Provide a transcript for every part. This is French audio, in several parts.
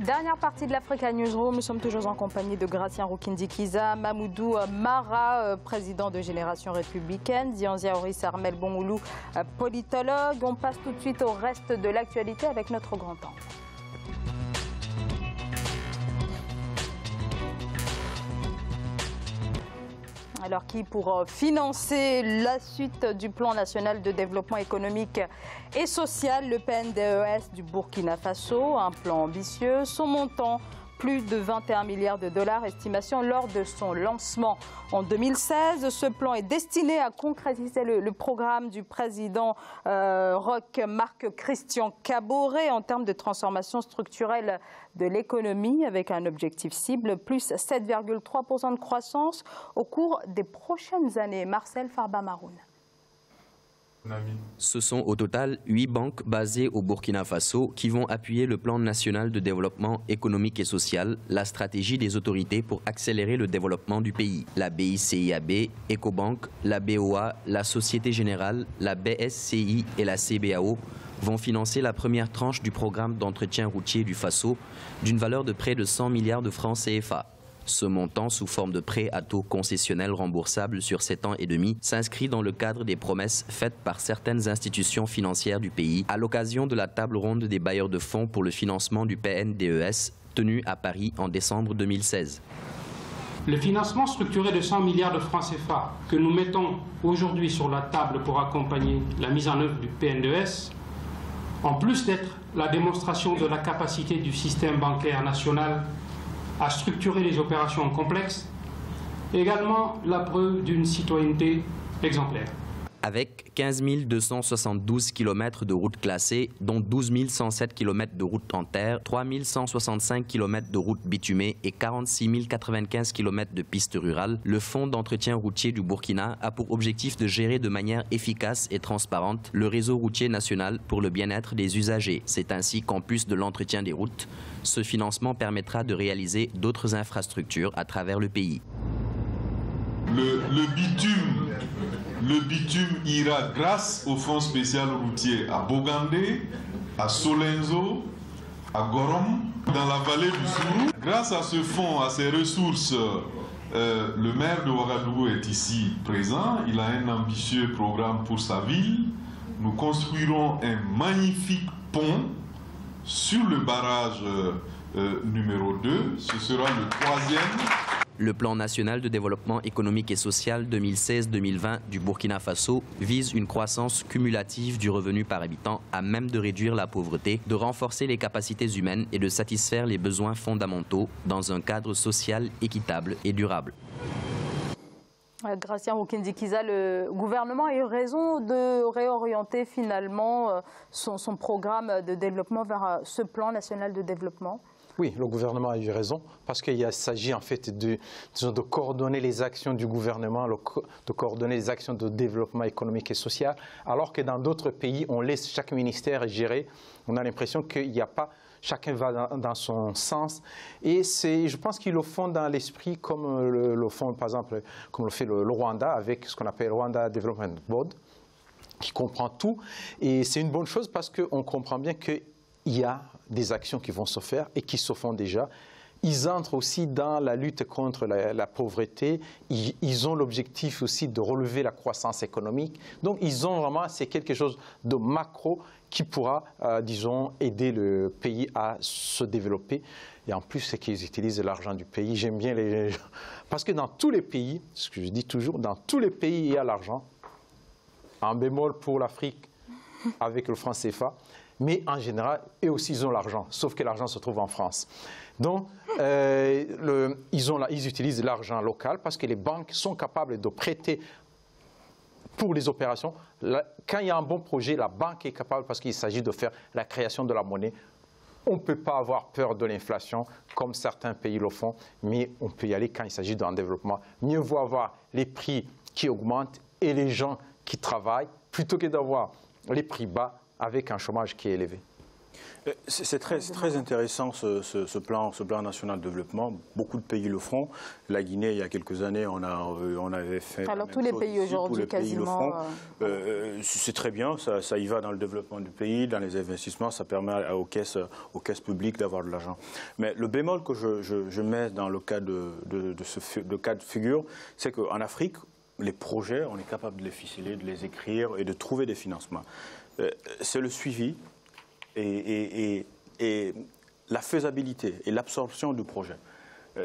Dernière partie de l'Africa Newsroom, nous sommes toujours en compagnie de Gratien Rukindi-Kiza, Mamoudou Mara, président de Génération Républicaine, Dianzia Oris Armel Bongoulou, politologue. On passe tout de suite au reste de l'actualité avec notre grand temps. Alors qui, pour financer la suite du plan national de développement économique et social, le PNDES du Burkina Faso, un plan ambitieux, son montant plus de 21 milliards de dollars, estimation lors de son lancement en 2016. Ce plan est destiné à concrétiser le programme du président Roch Marc Christian Kaboré en termes de transformation structurelle de l'économie, avec un objectif cible, plus 7,3% de croissance au cours des prochaines années. Marcel Farba-Maroun. Ce sont au total 8 banques basées au Burkina Faso qui vont appuyer le plan national de développement économique et social, la stratégie des autorités pour accélérer le développement du pays. La BICIAB, Ecobank, la BOA, la Société Générale, la BSCI et la CBAO vont financer la première tranche du programme d'entretien routier du Faso d'une valeur de près de 100 milliards de francs CFA. Ce montant, sous forme de prêt à taux concessionnel remboursable sur 7 ans et demi, s'inscrit dans le cadre des promesses faites par certaines institutions financières du pays à l'occasion de la table ronde des bailleurs de fonds pour le financement du PNDES tenue à Paris en décembre 2016. Le financement structuré de 100 milliards de francs CFA que nous mettons aujourd'hui sur la table pour accompagner la mise en œuvre du PNDES, en plus d'être la démonstration de la capacité du système bancaire national à structurer les opérations complexes, également la preuve d'une citoyenneté exemplaire. Avec 15 272 km de routes classées, dont 12 107 km de routes en terre, 3 165 km de routes bitumées et 46 095 km de pistes rurales, le Fonds d'entretien routier du Burkina a pour objectif de gérer de manière efficace et transparente le réseau routier national pour le bien-être des usagers. C'est ainsi qu'en plus de l'entretien des routes, ce financement permettra de réaliser d'autres infrastructures à travers le pays. Le bitume ira grâce au Fonds spécial routier à Bogandé, à Solenzo, à Gorom, dans la vallée du Sourou. Grâce à ce fonds, à ces ressources, le maire de Ouagadougou est ici présent. Il a un ambitieux programme pour sa ville. Nous construirons un magnifique pont sur le barrage numéro 2. Ce sera le 3e. Le plan national de développement économique et social 2016-2020 du Burkina Faso vise une croissance cumulative du revenu par habitant à même de réduire la pauvreté, de renforcer les capacités humaines et de satisfaire les besoins fondamentaux dans un cadre social équitable et durable. Gratien Rukindi-Kiza, le gouvernement a eu raison de réorienter finalement son programme de développement vers ce plan national de développement? Oui, le gouvernement a eu raison parce qu'il s'agit en fait de coordonner les actions du gouvernement, de coordonner les actions de développement économique et social, alors que dans d'autres pays, on laisse chaque ministère gérer. On a l'impression qu'il n'y a pas, chacun va dans son sens. Et je pense qu'ils le font dans l'esprit comme le font, par exemple, comme le fait le Rwanda avec ce qu'on appelle Rwanda Development Board, qui comprend tout. Et c'est une bonne chose parce qu'on comprend bien qu'il y a des actions qui vont se faire et qui se font déjà. Ils entrent aussi dans la lutte contre la pauvreté. Ils ont l'objectif aussi de relever la croissance économique. Donc, ils ont vraiment, c'est quelque chose de macro qui pourra, disons, aider le pays à se développer. Et en plus, c'est qu'ils utilisent l'argent du pays. J'aime bien les... Parce que dans tous les pays, ce que je dis toujours, dans tous les pays, il y a l'argent. En bémol pour l'Afrique, avec le franc CFA. Mais en général, eux aussi, ils ont l'argent, sauf que l'argent se trouve en France. Donc, ils utilisent l'argent local parce que les banques sont capables de prêter pour les opérations. Quand il y a un bon projet, la banque est capable, parce qu'il s'agit de faire la création de la monnaie. On ne peut pas avoir peur de l'inflation, comme certains pays le font, mais on peut y aller quand il s'agit d'un développement. Mieux vaut avoir les prix qui augmentent et les gens qui travaillent, plutôt que d'avoir les prix bas, avec un chômage qui est élevé. C'est très intéressant ce plan national de développement. Beaucoup de pays le font. La Guinée, il y a quelques années, on avait fait. Alors tous les pays aujourd'hui quasiment. C'est très bien, ça y va dans le développement du pays, dans les investissements, ça permet aux caisses publiques d'avoir de l'argent. Mais le bémol que je mets dans le cas de cas de figure, c'est qu'en Afrique, les projets, on est capable de les ficeler, de les écrire et de trouver des financements. C'est le suivi et la faisabilité et l'absorption du projet.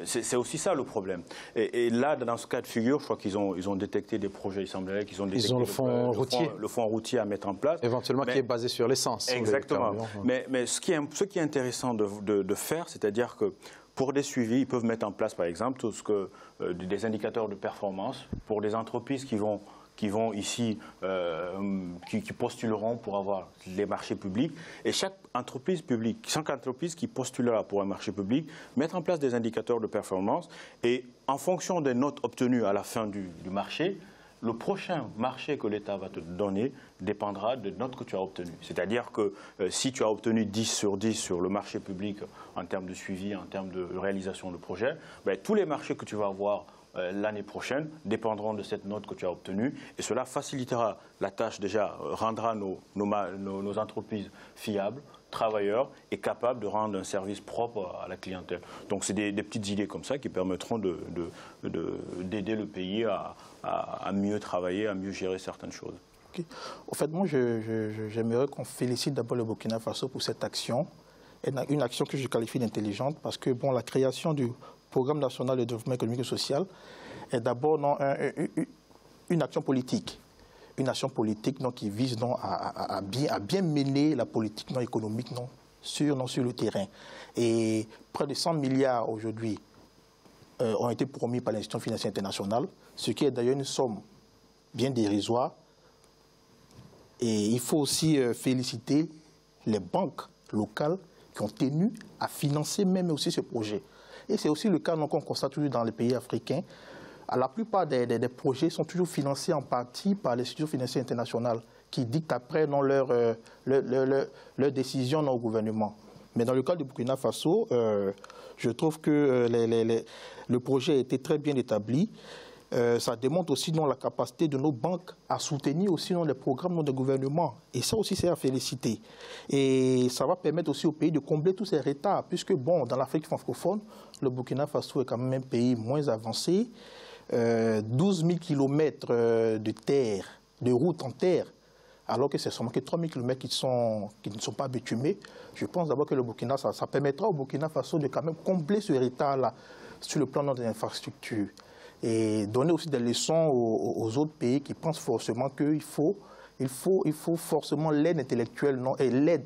C'est aussi ça le problème. Et là, dans ce cas de figure, je crois qu'ils ont détecté des projets, il semblerait qu'ils ont détecté le fonds routier. Le fonds routier à mettre en place. Éventuellement qui est basé sur l'essence. Exactement. Mais ce qui est intéressant de faire, c'est-à-dire que pour des suivis, ils peuvent mettre en place, par exemple, tout ce que, des indicateurs de performance pour des entreprises qui vont ici, qui postuleront pour avoir les marchés publics. Et chaque entreprise qui postulera pour un marché public, mettre en place des indicateurs de performance et en fonction des notes obtenues à la fin du marché, le prochain marché que l'État va te donner dépendra des notes que tu as obtenues. C'est-à-dire que si tu as obtenu 10 sur 10 sur le marché public en termes de suivi, en termes de réalisation de projet, ben, tous les marchés que tu vas avoir l'année prochaine dépendront de cette note que tu as obtenue et cela facilitera la tâche, déjà rendra nos entreprises fiables, travailleurs et capables de rendre un service propre à la clientèle. Donc c'est des petites idées comme ça qui permettront d'aider le pays à mieux travailler, à mieux gérer certaines choses. Okay. En fait, moi, j'aimerais qu'on félicite d'abord le Burkina Faso pour cette action, une action que je qualifie d'intelligente parce que bon, la création du Programme national de développement économique et social est d'abord une action politique. Une action politique donc, qui vise donc, à bien mener la politique non économique sur le terrain. Et près de 100 milliards aujourd'hui ont été promis par l'institution financière internationale, ce qui est d'ailleurs une somme bien dérisoire. Et il faut aussi féliciter les banques locales qui ont tenu à financer même aussi ce projet. Et c'est aussi le cas qu'on constate toujours dans les pays africains. La plupart des projets sont toujours financés en partie par l'institution financière internationale qui dictent après leurs décisions au gouvernement. Mais dans le cas du Burkina Faso, je trouve que le projet a été très bien établi. Ça démontre aussi la capacité de nos banques à soutenir aussi les programmes de gouvernement. Et ça aussi, c'est à féliciter. Et ça va permettre aussi au pays de combler tous ces retards, puisque bon, dans l'Afrique francophone, le Burkina Faso est quand même un pays moins avancé. 12 000 kilomètres de terre, de route en terre, alors que c'est seulement que 3 000 kilomètres qui ne sont pas bitumés. Je pense d'abord que le Burkina, ça permettra au Burkina Faso de quand même combler ce retard-là sur le plan des infrastructures. Et donner aussi des leçons aux autres pays qui pensent forcément qu'il faut forcément l'aide intellectuelle et l'aide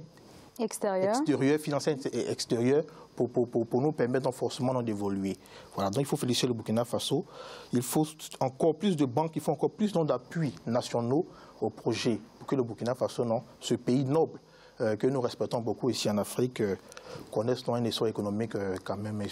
extérieure, financière et extérieure pour nous permettre forcément d'évoluer. Voilà, donc il faut féliciter le Burkina Faso. Il faut encore plus de banques, il faut encore plus d'appuis nationaux au projet pour que le Burkina Faso, ce pays noble que nous respectons beaucoup ici en Afrique, connaisse un essor économique quand même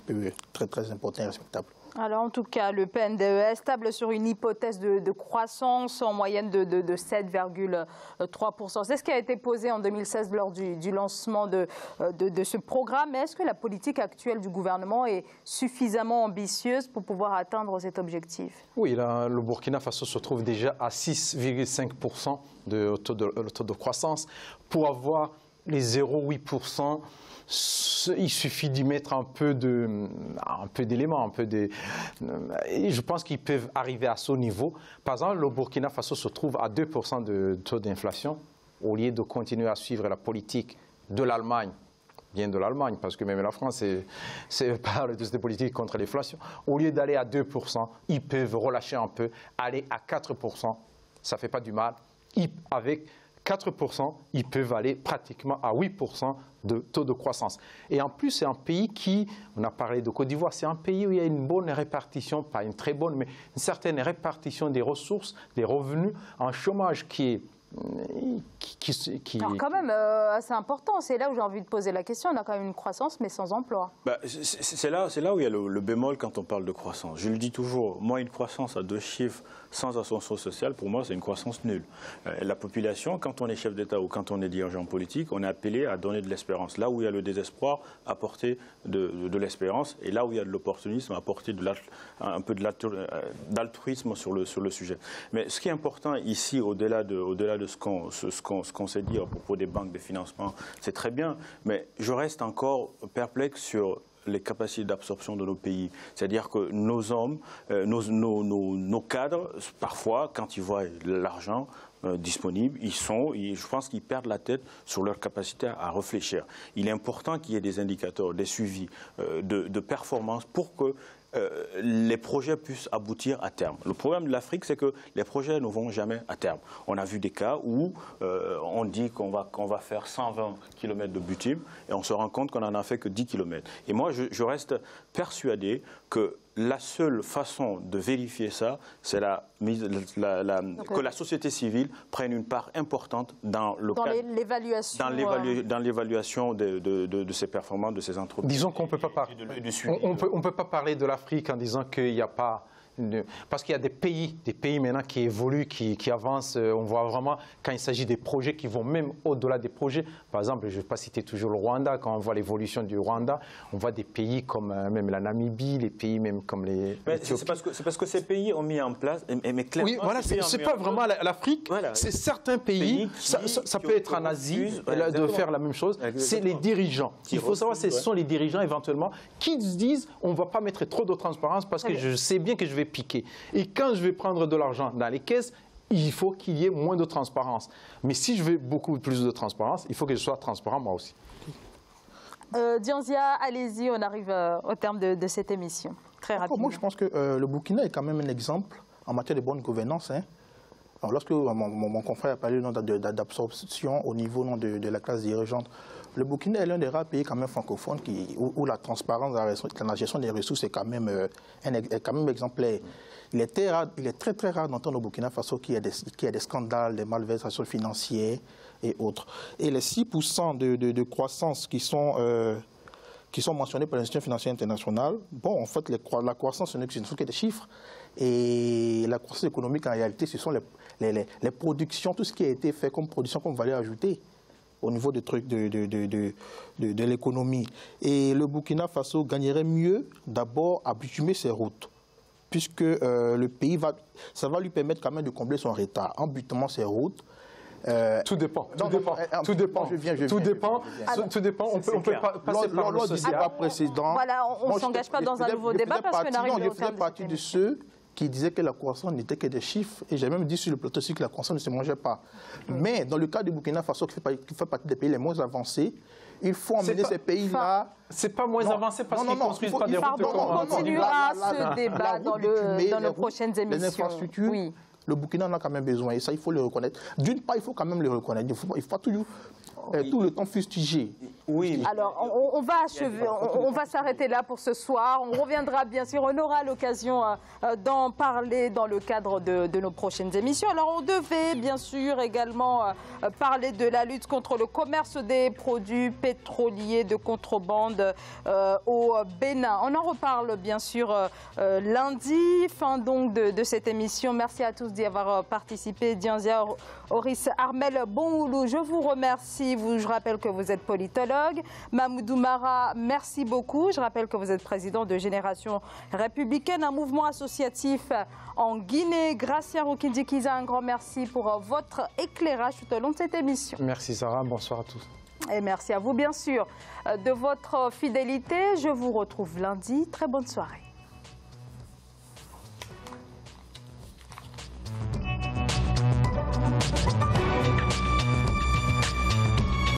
très très important et respectable. Alors en tout cas, le PNDES table sur une hypothèse de croissance en moyenne de 7,3%. C'est ce qui a été posé en 2016 lors du lancement de ce programme. Mais est-ce que la politique actuelle du gouvernement est suffisamment ambitieuse pour pouvoir atteindre cet objectif? Oui, le Burkina Faso se trouve déjà à 6,5% de taux de croissance. Pour avoir les 0,8%, il suffit d'y mettre un peu d'éléments, et je pense qu'ils peuvent arriver à ce niveau. Par exemple, le Burkina Faso se trouve à 2% de taux d'inflation, au lieu de continuer à suivre la politique de l'Allemagne, bien de l'Allemagne, parce que même la France parle de cette politique contre l'inflation. Au lieu d'aller à 2%, ils peuvent relâcher un peu, aller à 4%, ça ne fait pas du mal. Avec 4%, ils peuvent aller pratiquement à 8% de taux de croissance. Et en plus, c'est un pays qui, on a parlé de Côte d'Ivoire, c'est un pays où il y a une bonne répartition, pas une très bonne, mais une certaine répartition des ressources, des revenus, un chômage qui est Alors quand même, assez important. C'est là où j'ai envie de poser la question. On a quand même une croissance, mais sans emploi. C'est là où il y a le bémol quand on parle de croissance. Je le dis toujours, moi, une croissance à 2 chiffres sans ascension sociale, pour moi, c'est une croissance nulle. La population, quand on est chef d'État ou quand on est dirigeant politique, on est appelé à donner de l'espérance. Là où il y a le désespoir, apporter de l'espérance. Et là où il y a de l'opportunisme, apporter un peu d'altruisme sur le sujet. Mais ce qui est important ici, au-delà de ce qu'on s'est dit à propos des banques de financement, c'est très bien, mais je reste encore perplexe sur les capacités d'absorption de nos pays. C'est-à-dire que nos hommes, nos cadres, parfois, quand ils voient l'argent disponible, je pense qu'ils perdent la tête sur leur capacité à réfléchir. Il est important qu'il y ait des indicateurs, des suivis de performance pour que les projets puissent aboutir à terme. Le problème de l'Afrique, c'est que les projets ne vont jamais à terme. On a vu des cas où on dit qu'on va faire 120 km de bitume et on se rend compte qu'on n'en a fait que 10 km. Et moi, je reste persuadé que la seule façon de vérifier ça, c'est que la société civile prenne une part importante dans l'évaluation de ces performances, de ces entreprises. Disons qu'on ne peut pas parler de l'Afrique en disant qu'il n'y a pas... Parce qu'il y a des pays maintenant qui évoluent, qui avancent. On voit vraiment quand il s'agit des projets qui vont même au-delà des projets. Par exemple, je ne vais pas citer toujours le Rwanda. Quand on voit l'évolution du Rwanda, on voit des pays comme même la Namibie, les pays même comme les... C'est parce que ces pays ont mis en place... Mais clairement, oui, voilà, c'est pas vraiment l'Afrique. Voilà, c'est certains pays, ça peut être en Asie, de faire la même chose. C'est les dirigeants. Il faut savoir, ce sont les dirigeants éventuellement qui se disent on ne va pas mettre trop de transparence parce que je sais bien que je vais piquer. Et quand je vais prendre de l'argent dans les caisses, il faut qu'il y ait moins de transparence. Mais si je veux beaucoup plus de transparence, il faut que je sois transparent moi aussi. Dianzia, allez-y, on arrive au terme de cette émission. Très rapidement. Moi, je pense que le Burkina est quand même un exemple en matière de bonne gouvernance. Alors, lorsque mon confrère a parlé d'absorption au niveau de la classe dirigeante, le Burkina est l'un des rares pays quand même francophones où la transparence dans la gestion des ressources est quand même exemplaire. Il est très très rare d'entendre au Burkina Faso qu'il y ait des scandales, des malversations financières et autres. Et les 6% de croissance qui sont mentionnés par l'institution financière internationale, bon, en fait, la croissance, ce ne sont que des chiffres. Et la croissance économique, en réalité, ce sont les productions, tout ce qui a été fait comme production, comme valeur ajoutée au niveau des trucs de l'économie. Et le Burkina Faso gagnerait mieux d'abord à bitumer ses routes, puisque le pays ça va lui permettre quand même de combler son retard en bitumant ses routes. Tout dépend. Tout dépend. On peut passer par le social. Voilà, on ne s'engage pas dans un nouveau débat parce qu'on arrive au terme de Je faisais partie de ceux qui disaient que la croissance n'était que des chiffres. Et j'ai même dit sur le plateau aussi que la croissance ne se mangeait pas. Mais dans le cas du Burkina Faso, qui fait partie des pays les moins avancés, il faut emmener ces pays-là... C'est pas moins avancé parce qu'ils ne construisent pas des routes. On continuera ce débat dans nos prochaines émissions. Les infrastructures, le Burkina en a quand même besoin. Et ça, il faut le reconnaître. D'une part, il faut quand même le reconnaître. Il ne faut pas toujours... tout le temps fustiger. Oui. Alors, on va achever, on va s'arrêter là pour ce soir. On reviendra, bien sûr, on aura l'occasion d'en parler dans le cadre de nos prochaines émissions. Alors, on devait, bien sûr, également parler de la lutte contre le commerce des produits pétroliers de contrebande au Bénin. On en reparle, bien sûr, lundi, fin donc de cette émission. Merci à tous d'y avoir participé. Dianzia, Oris, Armel Bonhoulou, je vous remercie. Je rappelle que vous êtes politologue. Mamoudou Mara, merci beaucoup. Je rappelle que vous êtes président de Génération Républicaine, un mouvement associatif en Guinée. Gracia Rukindikiza, un grand merci pour votre éclairage tout au long de cette émission. Merci Sarah, bonsoir à tous. Et merci à vous, bien sûr, de votre fidélité. Je vous retrouve lundi. Très bonne soirée.